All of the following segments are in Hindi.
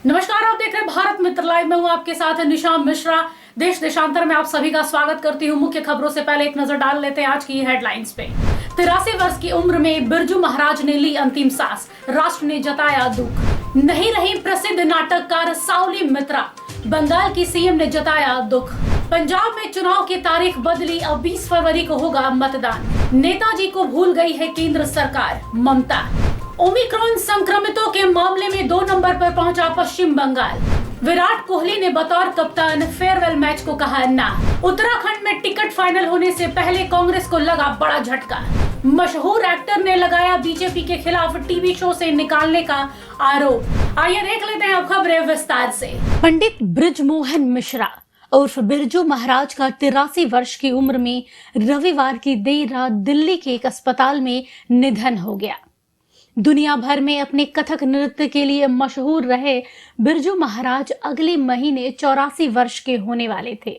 नमस्कार, आप देख रहे हैं भारत मित्र लाइव। मैं हूं आपके साथ निशा मिश्रा। देश देशांतर में आप सभी का स्वागत करती हूं। मुख्य खबरों से पहले एक नजर डाल लेते हैं आज की हेडलाइंस पे। 83 वर्ष की उम्र में बिरजू महाराज ने ली अंतिम सांस, राष्ट्र ने जताया दुख। नहीं रही प्रसिद्ध नाटककार साउली मित्रा, बंगाल की सीएम ने जताया दुख। पंजाब में चुनाव की तारीख बदली, अब 20 फरवरी को होगा मतदान। नेताजी को भूल गई है केंद्र सरकार, ममता। ओमिक्रॉन संक्रमितों के मामले में 2 नंबर पर पहुंचा पश्चिम बंगाल। विराट कोहली ने बतौर कप्तान फेयरवेल मैच को कहा ना। उत्तराखंड में टिकट फाइनल होने से पहले कांग्रेस को लगा बड़ा झटका। मशहूर एक्टर ने लगाया बीजेपी के खिलाफ टीवी शो से निकालने का आरोप। आइए देख लेते हैं अब खबरें विस्तार से। पंडित बृजमोहन मिश्रा उर्फ बिरजू महाराज का 83 वर्ष की उम्र में रविवार की देर रात दिल्ली के एक अस्पताल में निधन हो गया। दुनिया भर में अपने कथक नृत्य के लिए मशहूर रहे बिरजू महाराज अगले महीने 84 वर्ष के होने वाले थे।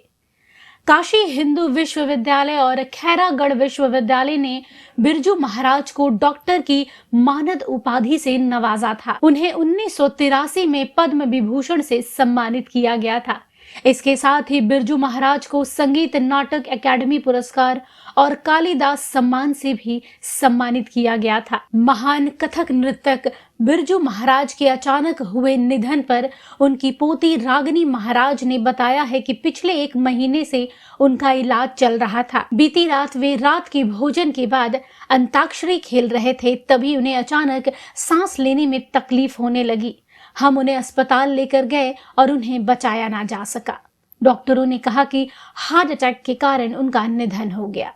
काशी हिंदू विश्वविद्यालय और खैरागढ़ विश्वविद्यालय ने बिरजू महाराज को डॉक्टर की मानद उपाधि से नवाजा था। उन्हें 1983 में पद्म विभूषण से सम्मानित किया गया था। इसके साथ ही बिरजू महाराज को संगीत नाटक अकादमी पुरस्कार और कालिदास सम्मान से भी सम्मानित किया गया था। महान कथक नृत्यक बिरजू महाराज के अचानक हुए निधन पर उनकी पोती रागिनी महाराज ने बताया है कि पिछले 1 महीने से उनका इलाज चल रहा था। बीती रात वे रात के भोजन के बाद अंताक्षरी खेल रहे थे, तभी उन्हें अचानक सांस लेने में तकलीफ होने लगी। हम उन्हें अस्पताल लेकर गए और उन्हें बचाया ना जा सका। डॉक्टरों ने कहा कि हार्ट अटैक के कारण उनका निधन हो गया।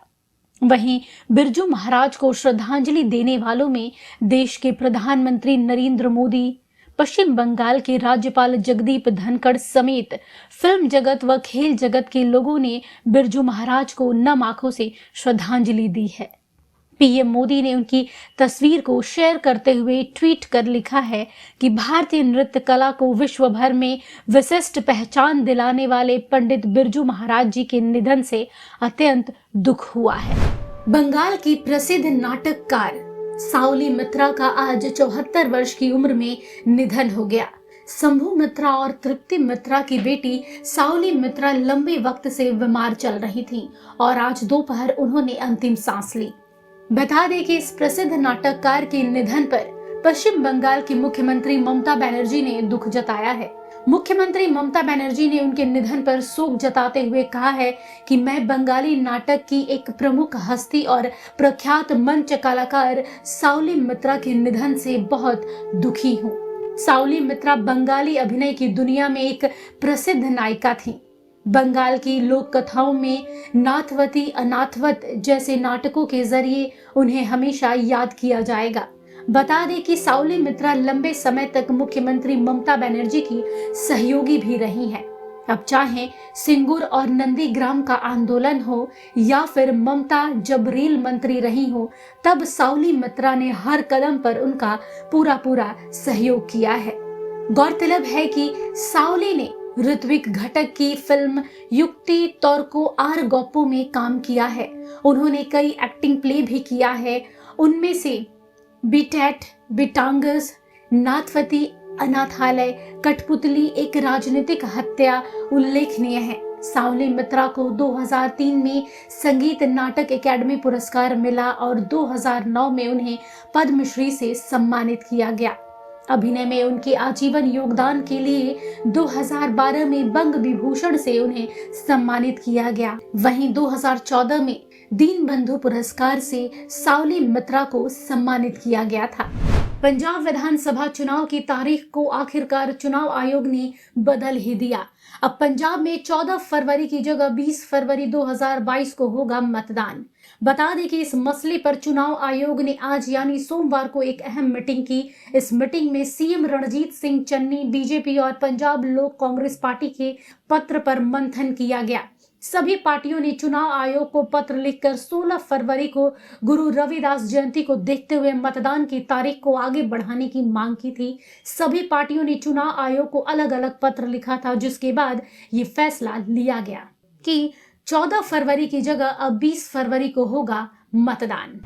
वहीं बिरजू महाराज को श्रद्धांजलि देने वालों में देश के प्रधानमंत्री नरेंद्र मोदी, पश्चिम बंगाल के राज्यपाल जगदीप धनखड़ समेत फिल्म जगत व खेल जगत के लोगों ने बिरजू महाराज को नम आंखों से श्रद्धांजलि दी है। पीएम मोदी ने उनकी तस्वीर को शेयर करते हुए ट्वीट कर लिखा है कि भारतीय नृत्य कला को विश्व भर में विशिष्ट पहचान दिलाने वाले पंडित बिरजू महाराज जी के निधन से अत्यंत दुख हुआ है। बंगाल की प्रसिद्ध नाटककार साउली मित्रा का आज 74 वर्ष की उम्र में निधन हो गया। शंभू मित्रा और तृप्ति मित्रा की बेटी साउली मित्रा लंबे वक्त से बीमार चल रही थी और आज दोपहर उन्होंने अंतिम सांस ली। बता दें कि इस प्रसिद्ध नाटककार के निधन पर पश्चिम बंगाल की मुख्यमंत्री ममता बनर्जी ने दुख जताया है। मुख्यमंत्री ममता बनर्जी ने उनके निधन पर शोक जताते हुए कहा है कि मैं बंगाली नाटक की एक प्रमुख हस्ती और प्रख्यात मंच कलाकार साउली मित्रा के निधन से बहुत दुखी हूँ। साउली मित्रा बंगाली अभिनय की दुनिया में एक प्रसिद्ध नायिका थी। बंगाल की लोक कथाओं में नाथवती अनाथवत जैसे नाटकों के जरिए उन्हें हमेशा याद किया जाएगा। बता दें कि साउली मित्रा लंबे समय तक मुख्यमंत्री ममता बनर्जी की सहयोगी भी रही हैं। अब चाहे सिंगूर और नंदीग्राम का आंदोलन हो या फिर ममता जब रेल मंत्री रही हो, तब साउली मित्रा ने हर कदम पर उनका पूरा सहयोग किया है। गौरतलब है कि साउली ने ऋत्विक घटक की फिल्म युक्ति तोर्को आर गोप्पो में काम किया है। उन्होंने कई एक्टिंग प्ले भी किया है। उनमें से बिटैट, बिटांगस, नाथवती अनाथालय, कठपुतली, एक राजनीतिक हत्या उल्लेखनीय है। साउली मित्रा को 2003 में संगीत नाटक अकादमी पुरस्कार मिला और 2009 में उन्हें पद्मश्री से सम्मानित किया गया। अभिनय में उनके आजीवन योगदान के लिए 2012 में बंग विभूषण से उन्हें सम्मानित किया गया। वहीं 2014 में दीनबंधु पुरस्कार से साउली मित्रा को सम्मानित किया गया था। पंजाब विधानसभा चुनाव की तारीख को आखिरकार चुनाव आयोग ने बदल ही दिया। अब पंजाब में 14 फरवरी की जगह 20 फरवरी 2022 को होगा मतदान। बता दें कि इस मसले पर चुनाव आयोग ने आज यानी सोमवार को एक अहम मीटिंग की। इस मीटिंग में सीएम रणजीत सिंह चन्नी, बीजेपी और पंजाब लोक कांग्रेस पार्टी के पत्र पर मंथन किया गया। सभी पार्टियों ने चुनाव आयोग को पत्र लिखकर 16 फरवरी को गुरु रविदास जयंती को देखते हुए मतदान की तारीख को आगे बढ़ाने की मांग की थी। सभी पार्टियों ने चुनाव आयोग को अलग अलग पत्र लिखा था, जिसके बाद ये फैसला लिया गया कि 14 फरवरी की जगह अब 20 फरवरी को होगा मतदान।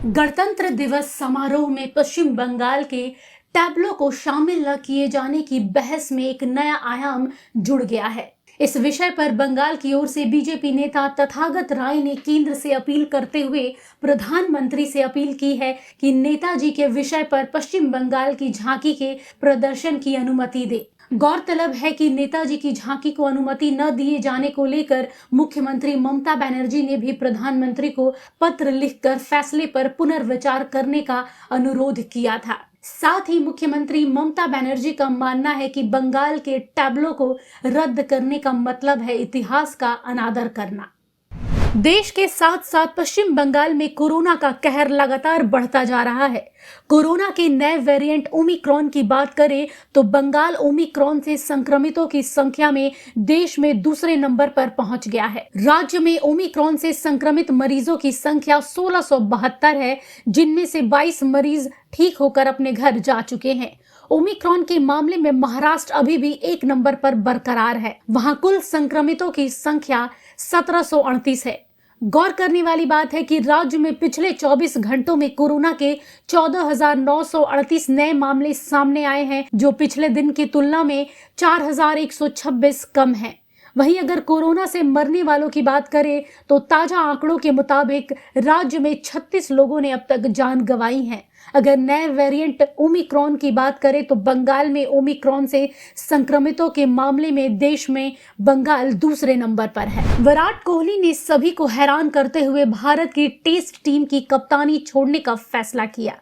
गणतंत्र दिवस समारोह में पश्चिम बंगाल के टैबलो को शामिल न किए जाने की बहस में एक नया आयाम जुड़ गया है। इस विषय पर बंगाल की ओर से बीजेपी नेता तथागत राय ने केंद्र से अपील करते हुए प्रधानमंत्री से अपील की है कि नेताजी के विषय पर पश्चिम बंगाल की झांकी के प्रदर्शन की अनुमति दे। गौरतलब है कि नेताजी की झांकी को अनुमति न दिए जाने को लेकर मुख्यमंत्री ममता बनर्जी ने भी प्रधानमंत्री को पत्र लिखकर फैसले पर पुनर्विचार करने का अनुरोध किया था। साथ ही मुख्यमंत्री ममता बनर्जी का मानना है कि बंगाल के टैबलो को रद्द करने का मतलब है इतिहास का अनादर करना। देश के साथ साथ पश्चिम बंगाल में कोरोना का कहर लगातार बढ़ता जा रहा है। कोरोना के नए वेरिएंट ओमिक्रॉन की बात करें तो बंगाल ओमिक्रॉन से संक्रमितों की संख्या में देश में दूसरे नंबर पर पहुंच गया है। राज्य में ओमिक्रॉन से संक्रमित मरीजों की संख्या 1672 है, जिनमें से 22 मरीज ठीक होकर अपने घर जा चुके हैं। ओमिक्रॉन के मामले में महाराष्ट्र अभी भी एक नंबर पर बरकरार है। वहां कुल संक्रमितों की संख्या 1738 है। गौर करने वाली बात है कि राज्य में पिछले 24 घंटों में कोरोना के 14,938 नए मामले सामने आए हैं, जो पिछले दिन की तुलना में 4,126 कम है। वहीं अगर कोरोना से मरने वालों की बात करें तो ताजा आंकड़ों के मुताबिक राज्य में 36 लोगों ने अब तक जान गंवाई है। अगर नए वेरिएंट ओमिक्रॉन की बात करें तो बंगाल में ओमिक्रॉन से संक्रमितों के मामले में देश में बंगाल दूसरे नंबर पर है। विराट कोहली ने सभी को हैरान करते हुए भारत की टेस्ट टीम की कप्तानी छोड़ने का फैसला किया।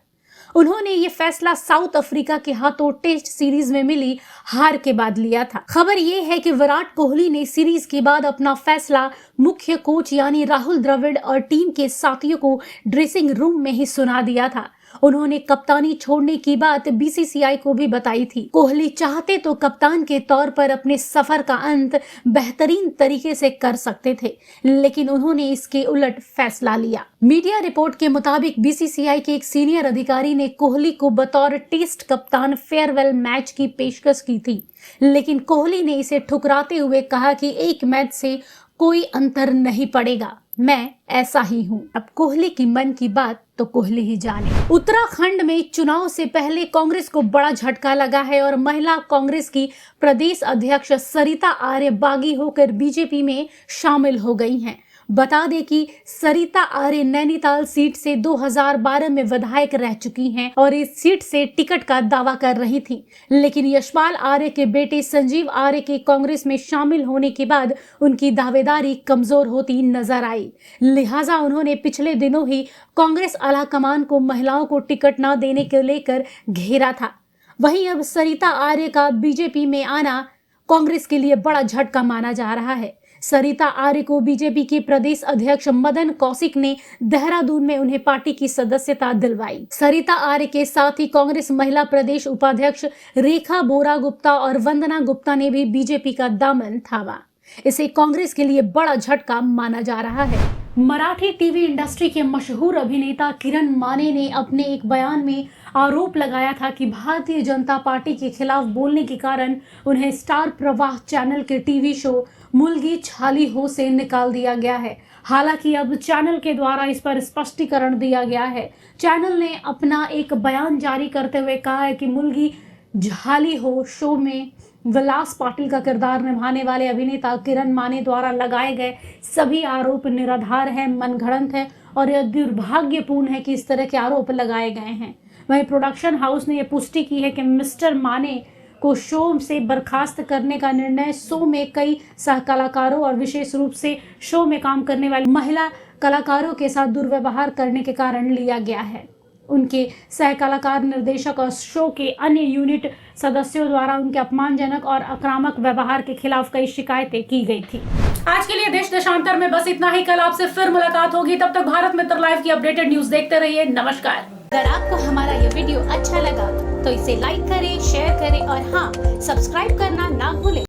उन्होंने ये फैसला साउथ अफ्रीका के हाथों टेस्ट सीरीज में मिली हार के बाद लिया था। खबर ये है कि विराट कोहली ने सीरीज के बाद अपना फैसला मुख्य कोच यानी राहुल द्रविड़ और टीम के साथियों को ड्रेसिंग रूम में ही सुना दिया था। उन्होंने कप्तानी छोड़ने की बात बीसीसीआई को भी बताई थी। कोहली चाहते तो कप्तान के तौर पर अपने सफर का अंत बेहतरीन तरीके से कर सकते थे, लेकिन उन्होंने इसके उलट फैसला लिया। मीडिया रिपोर्ट के मुताबिक बीसीसीआई के एक सीनियर अधिकारी ने कोहली को बतौर टेस्ट कप्तान फेयरवेल मैच की पेशकश की थी, लेकिन कोहली ने इसे ठुकराते हुए कहा कि एक मैच से कोई अंतर नहीं पड़ेगा, मैं ऐसा ही हूँ। अब कोहली की मन की बात तो कोहली ही जाने। उत्तराखंड में चुनाव से पहले कांग्रेस को बड़ा झटका लगा है और महिला कांग्रेस की प्रदेश अध्यक्ष सरिता आर्य बागी होकर बीजेपी में शामिल हो गई हैं। बता दें कि सरिता आर्य नैनीताल सीट से 2012 में विधायक रह चुकी हैं और इस सीट से टिकट का दावा कर रही थी, लेकिन यशपाल आर्य के बेटे संजीव आर्य के कांग्रेस में शामिल होने के बाद उनकी दावेदारी कमजोर होती नजर आई। लिहाजा उन्होंने पिछले दिनों ही कांग्रेस आलाकमान को महिलाओं को टिकट न देने को लेकर घेरा था। वहीं अब सरिता आर्य का बीजेपी में आना कांग्रेस के लिए बड़ा झटका माना जा रहा है। सरिता आर्य को बीजेपी के प्रदेश अध्यक्ष मदन कौशिक ने देहरादून में उन्हें पार्टी की सदस्यता दिलवाई। सरिता आर्य के साथ ही कांग्रेस महिला प्रदेश उपाध्यक्ष रेखा बोरा गुप्ता और वंदना गुप्ता ने भी बीजेपी का दामन थामा। इसे कांग्रेस के लिए बड़ा झटका माना जा रहा है। मराठी टीवी इंडस्ट्री के मशहूर अभिनेता किरण माने ने अपने एक बयान में आरोप लगाया था कि भारतीय जनता पार्टी के खिलाफ बोलने के कारण उन्हें स्टार प्रवाह चैनल के टीवी शो मुलगी छाली हो से निकाल दिया गया है। हालांकि अब चैनल के द्वारा इस पर स्पष्टीकरण दिया गया है। चैनल ने अपना एक बयान जारी करते हुए कहा है कि मुलगी झाली हो शो में विलास पाटिल का किरदार निभाने वाले अभिनेता किरण माने द्वारा लगाए गए सभी आरोप निराधार है, मनगढ़ंत है और यह दुर्भाग्यपूर्ण है कि इस तरह के आरोप लगाए गए हैं। वहीं प्रोडक्शन हाउस ने यह पुष्टि की है कि मिस्टर माने को शो से बर्खास्त करने का निर्णय शो में कई सह कलाकारों और विशेष रूप से शो में काम करने वाली महिला कलाकारों के साथ दुर्व्यवहार करने के कारण लिया गया है। उनके सह कलाकार, निर्देशक और शो के अन्य यूनिट सदस्यों द्वारा उनके अपमानजनक और आक्रामक व्यवहार के खिलाफ कई शिकायतें की गई थी। आज के लिए देश देशांतर में बस इतना ही। कल आपसे फिर मुलाकात होगी, तब तक भारत मित्र लाइव की अपडेटेड न्यूज देखते रहिए। नमस्कार। अगर आपको हमारा ये वीडियो अच्छा लगा तो इसे लाइक करें, शेयर करें और हाँ, सब्सक्राइब करना ना भूलें।